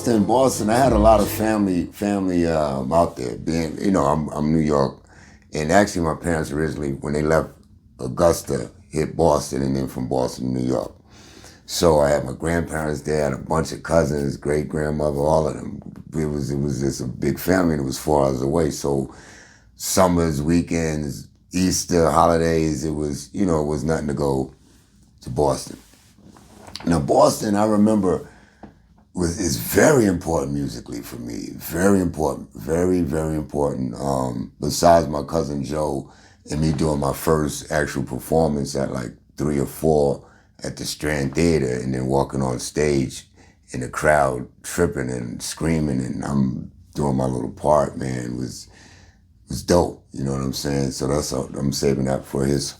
Boston, I had a lot of family out there. Being, I'm New York, and actually my parents originally, when they left Augusta, hit Boston, and then from Boston to New York. So I had my grandparents there, I had a bunch of cousins, great grandmother, all of them. It was just a big family, and it was 4 hours away. So summers, weekends, Easter, holidays, it was nothing to go to Boston. Now Boston, I remember, is very important musically for me. Very important. Very, very important. Besides my cousin Joe and me doing my first actual performance at like 3 or 4 at the Strand Theater, and then walking on stage in the crowd tripping and screaming, and I'm doing my little part, man, was dope. You know what I'm saying? So I'm saving that for his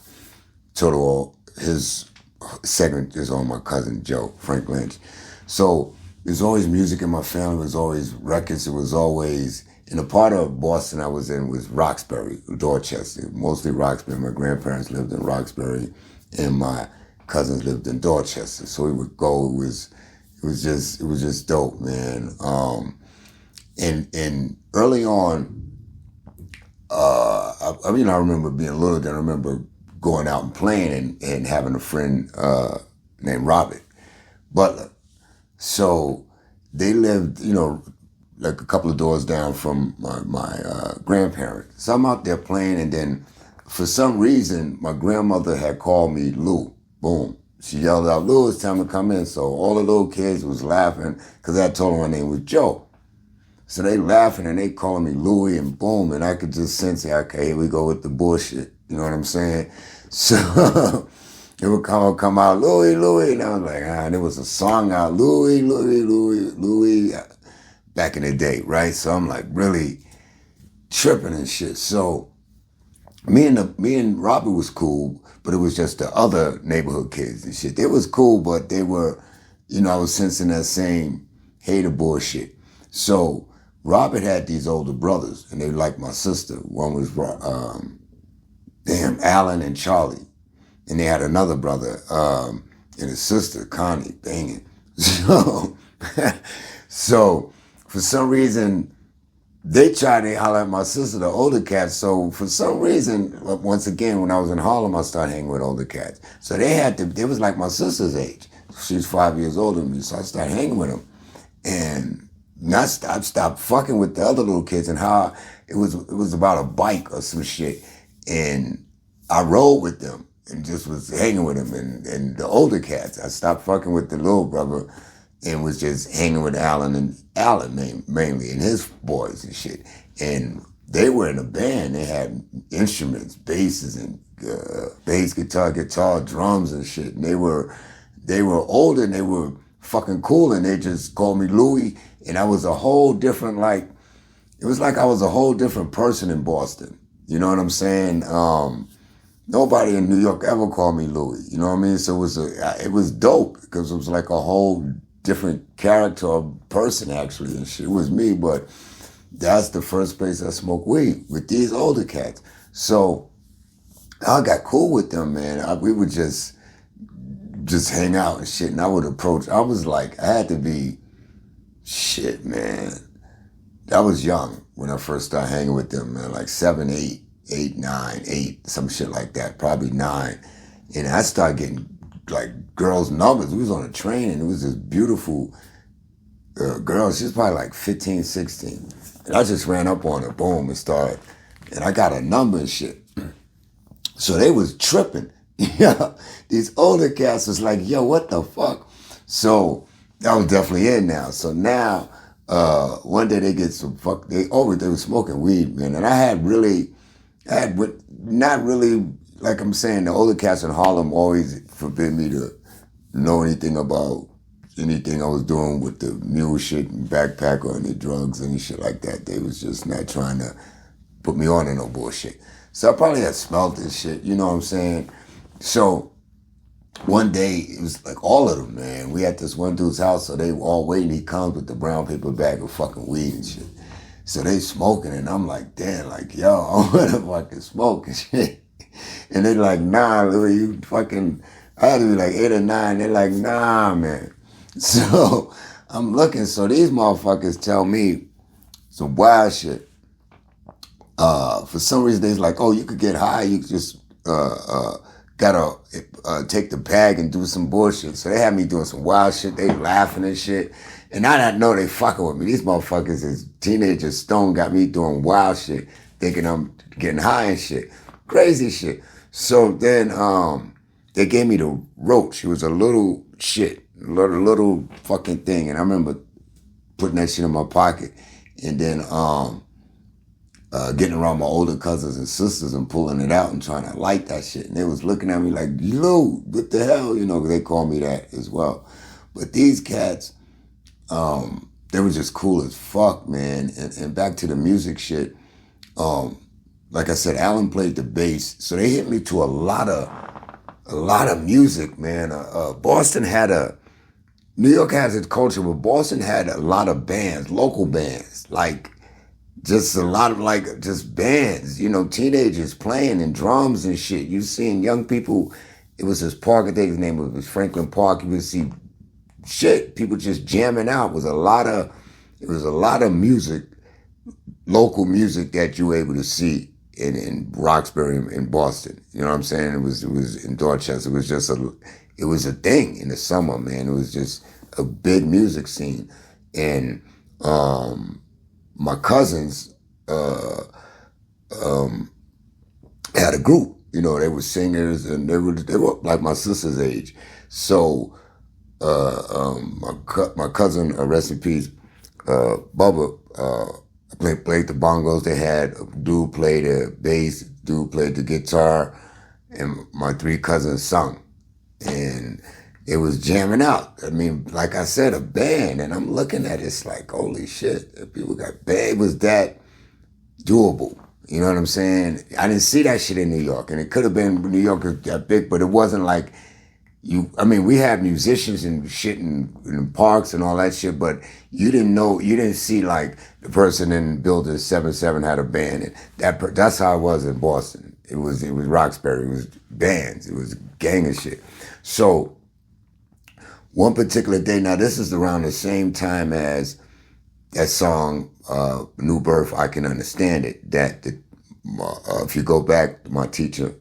segment is on my cousin Joe, Frank Lynch. So there's always music in my family, there was always records, it was always, and a part of Boston I was in was Roxbury, Dorchester, mostly Roxbury. My grandparents lived in Roxbury, and my cousins lived in Dorchester. So we would go, it was just dope, man. And early on, I remember being little, then I remember going out and playing and having a friend named Robert Butler. So they lived, like a couple of doors down from my grandparents. So I'm out there playing, and then for some reason, my grandmother had called me Lou. Boom. She yelled out, "Lou, it's time to come in." So all the little kids was laughing because I told them my name was Joe. So they laughing and they calling me Louie, and boom, and I could just sense, okay, here we go with the bullshit. You know what I'm saying? So it would come out, Louie, Louie, and I was like, and there was a song out, Louie, Louie, Louie, Louie, back in the day, right? So I'm like really tripping and shit. So me and Robert was cool, but it was just the other neighborhood kids and shit. They was cool, but they were, I was sensing that same hater bullshit. So Robert had these older brothers, and they liked my sister. One was Alan and Charlie, and they had another brother and his sister Connie, banging. So for some reason they tried to holler at my sister, the older cats. So for some reason, once again, when I was in Harlem, I started hanging with older cats. So they was like my sister's age. She's 5 years older than me, so I started hanging with them, and I stopped fucking with the other little kids, and how it was about a bike or some shit, and I rode with them and just was hanging with them and the older cats. I stopped fucking with the little brother and was just hanging with Alan mainly, and his boys and shit. And they were in a band. They had instruments, basses, and bass guitar, drums and shit. And they were older, and they were fucking cool, and they just called me Louie. And I was a whole different, it was like I was a whole different person in Boston. You know what I'm saying? Nobody in New York ever called me Louie. You know what I mean? So it was dope, because it was like a whole different character or person, actually, and shit. It was me, but that's the first place I smoked weed, with these older cats. So I got cool with them, man. We would just hang out and shit, and I would approach. I was like, I had to be, shit, man. I was young when I first started hanging with them, man, like 7, 8, 9, 8, some shit like that, probably 9. And I started getting like girls' numbers. We was on a train, and it was this beautiful girl. She was probably like 15, 16. And I just ran up on her, boom, and I got a number and shit. So they was tripping. Yeah, these older cats was like, yo, what the fuck? So I was definitely in now. So now, one day they get some they were smoking weed, man. And I had not really, like I'm saying, the older cats in Harlem always forbid me to know anything about anything I was doing with the mule shit and backpack or any drugs, any shit like that. They was just not trying to put me on to no bullshit. So I probably had smelled this shit, you know what I'm saying? So one day, it was like all of them, man. We at this one dude's house, so they were all waiting. He comes with the brown paper bag of fucking weed and shit. So they smoking, and I'm like, damn, like, yo, I want to fucking smoke and shit. And they like, nah, Louis, you fucking, I had to be like 8 or 9. They're like, nah, man. So I'm looking, so these motherfuckers tell me some wild shit. For some reason, they's like, oh, you could get high, you just gotta take the bag and do some bullshit. So they had me doing some wild shit. They laughing and shit. And I know they fucking with me. These motherfuckers is teenagers, stoned, got me doing wild shit, thinking I'm getting high and shit. Crazy shit. So then they gave me the roach. It was a little shit, little fucking thing. And I remember putting that shit in my pocket. And then getting around my older cousins and sisters and pulling it out and trying to light that shit. And they was looking at me like, yo, what the hell? You know, 'cause they call me that as well. But these cats, they were just cool as fuck, man. And back to the music shit. Like I said, Alan played the bass. So they hit me to a lot of music, man. Boston had New York has its culture, but Boston had a lot of bands, local bands, like just a lot of just bands, you know, teenagers playing and drums and shit. You seeing young people, it was this park, I think his name was Franklin Park. You would see shit, people just jamming out. It was a lot of music, local music that you were able to see in Roxbury in Boston. You know what I'm saying? It was in Dorchester. It was a thing in the summer, man. It was just a big music scene. And my cousins had a group. You know, they were singers and they were like my sister's age. So my cousin, rest in peace, Bubba, played the bongos. They had a dude play the bass, dude played the guitar, and my three cousins sung. And it was jamming out. I mean, like I said, a band. And I'm looking at it, it's like, holy shit, people got band. It was that doable. You know what I'm saying? I didn't see that shit in New York. And it could have been New York is that big, but it wasn't like we had musicians and shit in parks and all that shit, but you didn't see like the person in Building 7-7 had a band. And that's how it was in Boston. It was Roxbury. It was bands. It was gang of shit. So one particular day, now this is around the same time as that song, New Birth, I Can Understand It. If you go back, my teacher,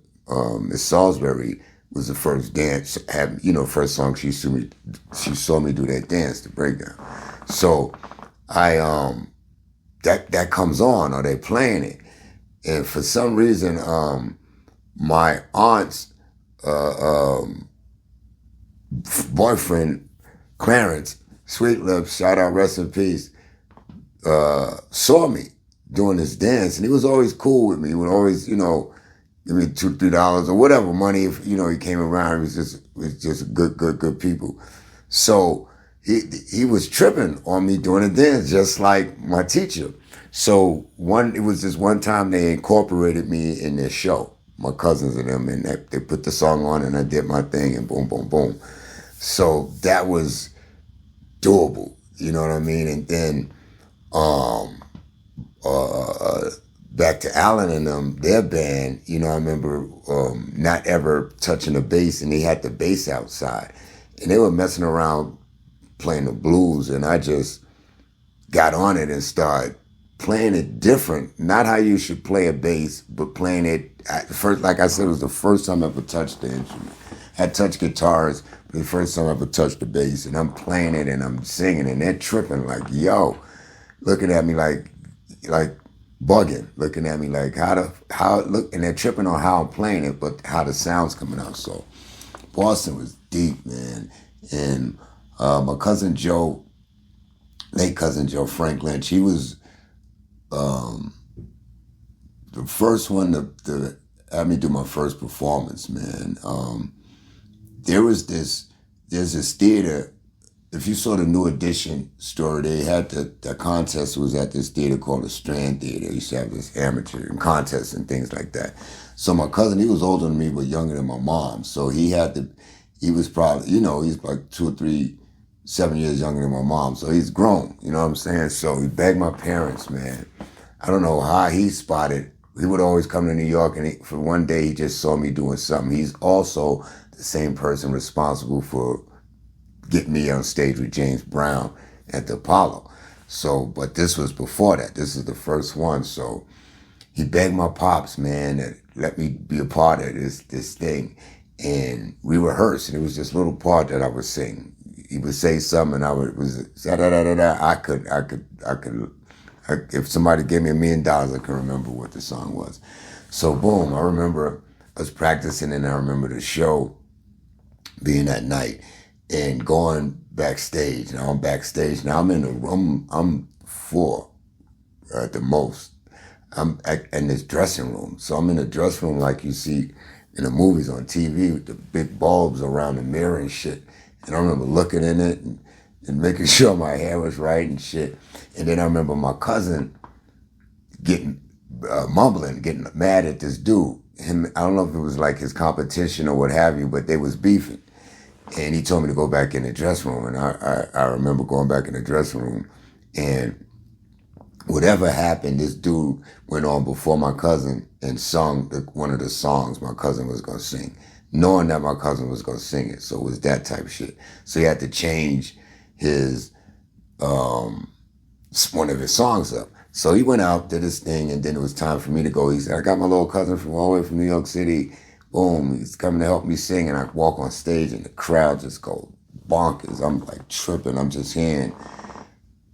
Miss Salisbury, was the first first song she saw me do that dance, the breakdown. So that comes on, or they playing it. And for some reason, my aunt's boyfriend, Clarence, Sweet Lips, shout out, rest in peace, saw me doing this dance, and he was always cool with me. He would always, give me $2, $3 or whatever money. If he came around, it was just good people. So he was tripping on me doing a dance, just like my teacher. So it was this one time they incorporated me in their show, my cousins and them, and they put the song on, and I did my thing, and boom, boom, boom. So that was doable, you know what I mean? And then back to Alan and them, their band, I remember not ever touching the bass, and they had the bass outside, and they were messing around playing the blues, and I just got on it and started playing it different. Not how you should play a bass, but playing it first. Like I said, it was the first time I ever touched the instrument. I touched guitars, but the first time I ever touched the bass, and I'm playing it and I'm singing, and they're tripping like, yo, looking at me like bugging, looking at me like and they're tripping on how I'm playing it, but how the sound's coming out. So Boston was deep, man. And my cousin Joe, late cousin Joe, Frank Lynch, he was the first one to have me do my first performance, man. There's this theater. If you saw the New Edition story, they had the contest was at this theater called the Strand Theater. They used to have this amateur contests and things like that. So my cousin, he was older than me, but younger than my mom. So he was probably, he's like 2 or 3, 7 years younger than my mom. So he's grown, you know what I'm saying? So he begged my parents, man. I don't know how he spotted. He would always come to New York, and for one day he just saw me doing something. He's also the same person responsible for getting me on stage with James Brown at the Apollo. So, but this was before that. This is the first one. So he begged my pops, man, to let me be a part of this thing. And we rehearsed, and it was this little part that I would sing. He would say something, and da da da da da. I could. If somebody gave me $1 million, I could remember what the song was. So boom, I remember us practicing, and I remember the show being that night and going backstage. Now I'm backstage. Now I'm in a room. I'm 4 at the most. I'm in this dressing room. So I'm in a dressing room like you see in the movies on TV with the big bulbs around the mirror and shit. And I remember looking in it and making sure my hair was right and shit. And then I remember my cousin getting mumbling, getting mad at this dude. Him, I don't know if it was like his competition or what have you, but they was beefing. And he told me to go back in the dressing room. And I remember going back in the dressing room, and whatever happened, this dude went on before my cousin and sung one of the songs my cousin was going to sing, knowing that my cousin was going to sing it. So it was that type of shit. So he had to change his one of his songs up. So he went out, did his thing, and then it was time for me to go. He said, I got my little cousin from all the way from New York City. Boom, he's coming to help me sing. And I walk on stage, and the crowd just go bonkers. I'm like tripping. I'm just hearing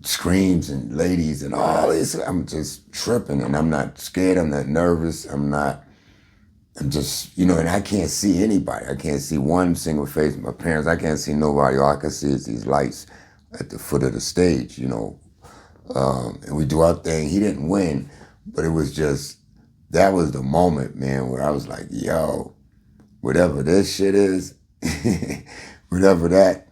screams and ladies and all this. I'm just tripping, and I'm not scared. I'm not nervous. I'm just, and I can't see anybody. I can't see one single face of my parents. I can't see nobody. All I can see is these lights at the foot of the stage, and we do our thing. He didn't win, but it was just, that was the moment, man, where I was like, yo, whatever this shit is, whatever that,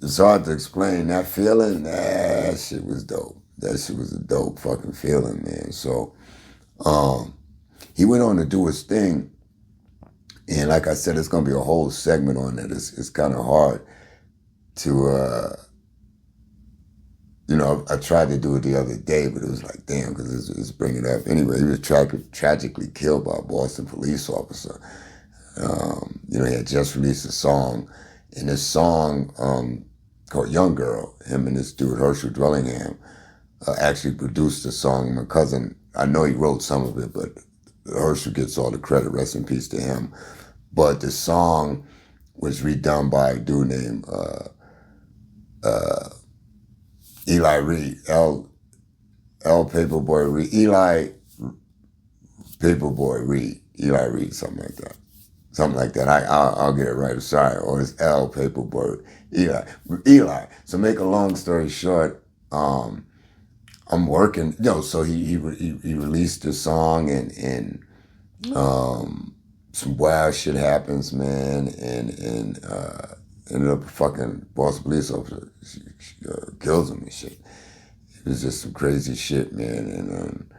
it's hard to explain. That feeling, that shit was dope. That shit was a dope fucking feeling, man. So, he went on to do his thing. And like I said, it's going to be a whole segment on that. It's kind of hard to, I tried to do it the other day, but it was like, damn, because it's bringing up. Anyway, he was tragically killed by a Boston police officer. He had just released a song. And this song called Young Girl, him and this dude, Herschel Dwellingham, actually produced the song. My cousin, I know he wrote some of it, but Herschel gets all the credit. Rest in peace to him. But the song was redone by a dude named Eli Reed, L Paperboy Reed, Eli Paperboy Reed, Eli Reed, something like that. Something like that. I'll get it right. Sorry. Or it's L Paperboy Eli. So make a long story short, I'm working. So he released the song, and some wild shit happens, man, and ended up fucking Boston police officer kills him and shit. It was just some crazy shit, man. And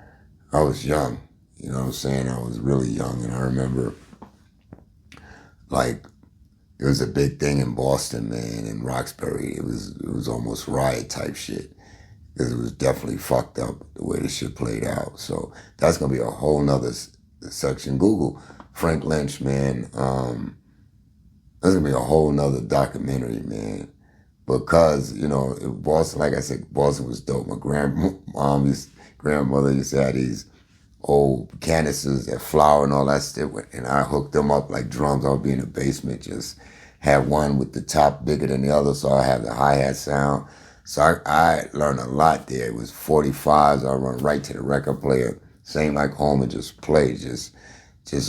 I was young, you know what I'm saying? I was really young, and I remember, like, it was a big thing in Boston, man, in Roxbury. It was almost riot type shit, because it was definitely fucked up the way the shit played out. So that's gonna be a whole nother section. Google Frank Lynch, man. That's gonna be a whole nother documentary, man. Because, Boston, like I said, Boston was dope. My grandmother used to have these old canisters that flour and all that stuff, and I hooked them up like drums. I would be in the basement, just have one with the top bigger than the other, so I have the hi-hat sound. So I learned a lot there. It was 45s. I run right to the record player, same like home, and just play, just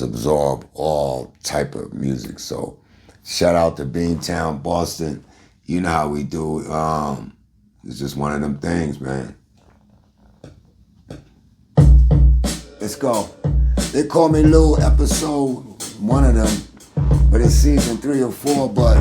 absorb all type of music. So shout out to Beantown, Boston. You know how we do. It's just one of them things, man. Let's go. They call me Lil episode 1 of them, but it's season 3 or 4, but